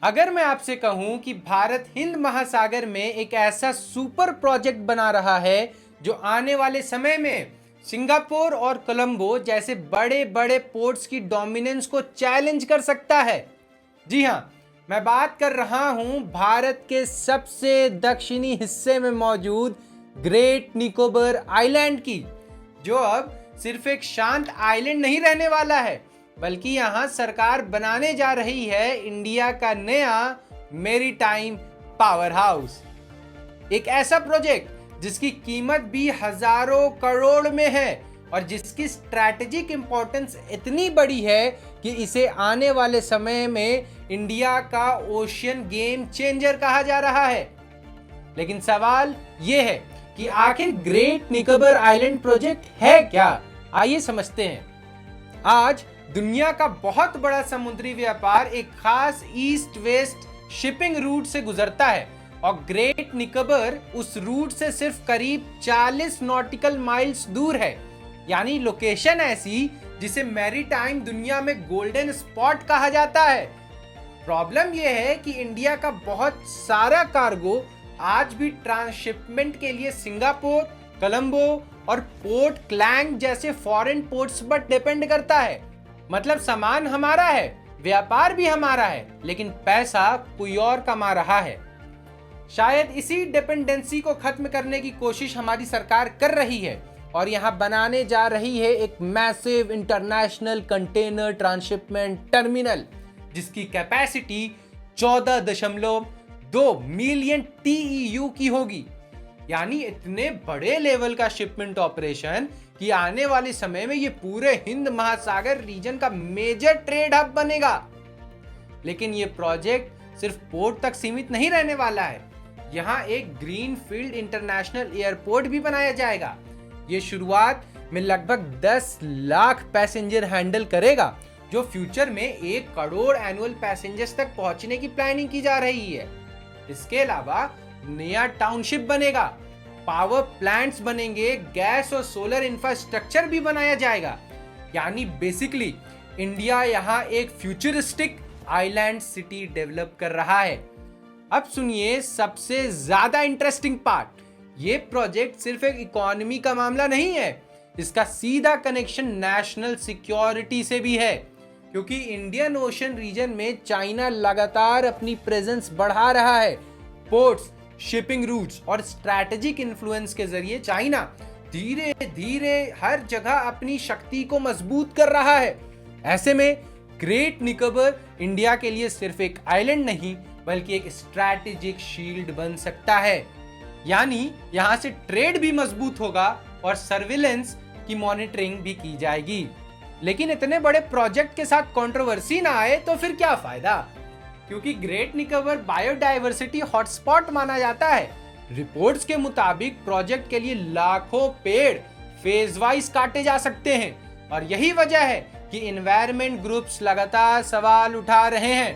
अगर मैं आपसे कहूं कि भारत हिंद महासागर में एक ऐसा सुपर प्रोजेक्ट बना रहा है जो आने वाले समय में सिंगापुर और कोलंबो जैसे बड़े बड़े पोर्ट्स की डोमिनेंस को चैलेंज कर सकता है। जी हां, मैं बात कर रहा हूं भारत के सबसे दक्षिणी हिस्से में मौजूद ग्रेट निकोबार आइलैंड की, जो अब सिर्फ एक शांत आइलैंड नहीं रहने वाला है, बल्कि यहां सरकार बनाने जा रही है इंडिया का नया मैरीटाइम पावर हाउस। एक ऐसा प्रोजेक्ट जिसकी कीमत भी हजारों करोड़ में है और जिसकी स्ट्रैटेजिक इंपॉर्टेंस इतनी बड़ी है कि इसे आने वाले समय में इंडिया का ओशियन गेम चेंजर कहा जा रहा है। लेकिन सवाल यह है कि आखिर ग्रेट निकोबार आइलैंड प्रोजेक्ट है क्या? आइए समझते हैं। आज दुनिया का बहुत बड़ा समुद्री व्यापार एक खास ईस्ट वेस्ट शिपिंग रूट से गुजरता है और ग्रेट निकोबार उस रूट से सिर्फ करीब 40 नॉटिकल माइल्स दूर है। यानी लोकेशन ऐसी जिसे मैरीटाइम दुनिया में गोल्डन स्पॉट कहा जाता है। प्रॉब्लम यह है कि इंडिया का बहुत सारा कार्गो आज भी ट्रांसशिपमेंट के लिए सिंगापुर, कोलंबो और पोर्ट क्लैंग जैसे फॉरेन पोर्ट्स पर डिपेंड करता है। मतलब सामान हमारा है, व्यापार भी हमारा है, लेकिन पैसा कोई और कमा रहा है। शायद इसी डिपेंडेंसी को खत्म करने की कोशिश हमारी सरकार कर रही है और यहां बनाने जा रही है एक massive international container transshipment terminal जिसकी कैपेसिटी 14.2 मिलियन TEU की होगी। यानी इतने बड़े लेवल का शिपमेंट ऑपरेशन कि आने वाले समय में ये पूरे हिंद महासागर रीजन का मेजर ट्रेड हब बनेगा। लेकिन ये प्रोजेक्ट सिर्फ पोर्ट तक सीमित नहीं रहने वाला है। यहाँ एक ग्रीनफील्ड इंटरनेशनल एयरपोर्ट भी बनाया जाएगा। ये शुरुआत में लगभग 10 लाख पैसेंजर हैंडल करेगा, जो फ्यूचर में 1 करोड़ एनुअल पैसेंजर्स तक पहुंचने की प्लानिंग की जा रही है। इसके अलावा नया टाउनशिप बनेगा, पावर प्लांट्स बनेंगे, गैस और सोलर इंफ्रास्ट्रक्चर भी बनाया जाएगा। यानी बेसिकली इंडिया यहाँ एक फ्यूचरिस्टिक आइलैंड सिटी डेवलप कर रहा है। अब सुनिए सबसे ज्यादा इंटरेस्टिंग पार्ट। ये प्रोजेक्ट सिर्फ एक इकोनॉमी का मामला नहीं है, इसका सीधा कनेक्शन नेशनल सिक्योरिटी से भी है, क्योंकि इंडियन ओशन रीजन में चाइना लगातार अपनी प्रेजेंस बढ़ा रहा है। पोर्ट्स, शिपिंग रूट्स और स्ट्रैटेजिक इन्फ्लुएंस के जरिए चाइना धीरे धीरे हर जगह अपनी शक्ति को मजबूत कर रहा है। ऐसे में ग्रेट निकोबार इंडिया के लिए सिर्फ एक आइलैंड नहीं, बल्कि एक स्ट्रैटेजिक शील्ड बन सकता है। यानी यहां से ट्रेड भी मजबूत होगा और सर्विलेंस की मॉनिटरिंग भी की जाएगी। लेकिन इतने बड़े प्रोजेक्ट के साथ कंट्रोवर्सी ना आए तो फिर क्या फायदा? क्योंकि ग्रेट निकोबार बायोडायवर्सिटी हॉटस्पॉट माना जाता है। रिपोर्ट्स के मुताबिक प्रोजेक्ट के लिए लाखों पेड़ फेज वाइज काटे जा सकते हैं और यही वजह है कि एनवायरनमेंट ग्रुप्स लगातार सवाल उठा रहे हैं।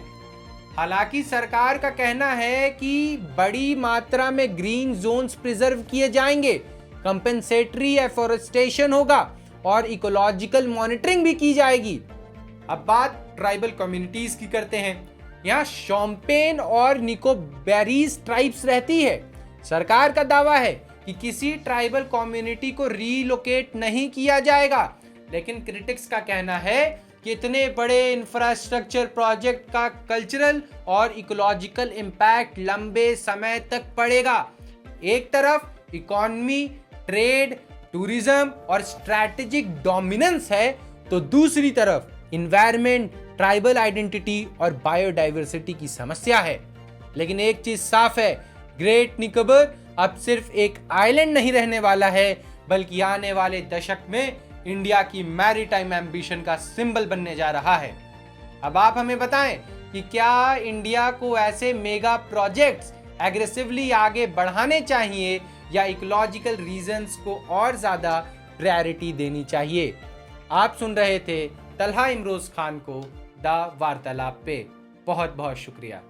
हालांकि सरकार का कहना है कि बड़ी मात्रा में ग्रीन जोन्स प्रिजर्व किए जाएंगे, कंपेंसेटरी एफोरेस्टेशन होगा और इकोलॉजिकल मॉनिटरिंग भी की जाएगी। अब बात ट्राइबल कम्युनिटीज की करते हैं। यहाँ शोम्पेन और निकोबारीज ट्राइब्स रहती है। सरकार का दावा है कि किसी ट्राइबल कम्युनिटी को रीलोकेट नहीं किया जाएगा, लेकिन क्रिटिक्स का कहना है कि इतने बड़े इंफ्रास्ट्रक्चर प्रोजेक्ट का कल्चरल और इकोलॉजिकल इम्पैक्ट लंबे समय तक पड़ेगा। एक तरफ इकोनॉमी, ट्रेड, टूरिज्म और स्ट्रैटेजिक डोमिनेंस है, तो दूसरी तरफ इन्वायरमेंट, ट्राइबल आइडेंटिटी और बायोडाइवर्सिटी की समस्या है। लेकिन एक चीज साफ है, ग्रेट निकोबार अब सिर्फ एक आइलैंड नहीं रहने वाला है, बल्कि आने वाले दशक में इंडिया की मैरीटाइम एम्बिशन का सिंबल बनने जा रहा है। अब आप हमें बताएं कि क्या इंडिया को ऐसे मेगा प्रोजेक्ट्स एग्रेसिवली आगे बढ़ाने चाहिए या इकोलॉजिकल रीजंस को और ज्यादा प्रायोरिटी देनी चाहिए? आप सुन रहे थे तलहा इमरोज खान को द वार्तालाप पे। बहुत बहुत शुक्रिया।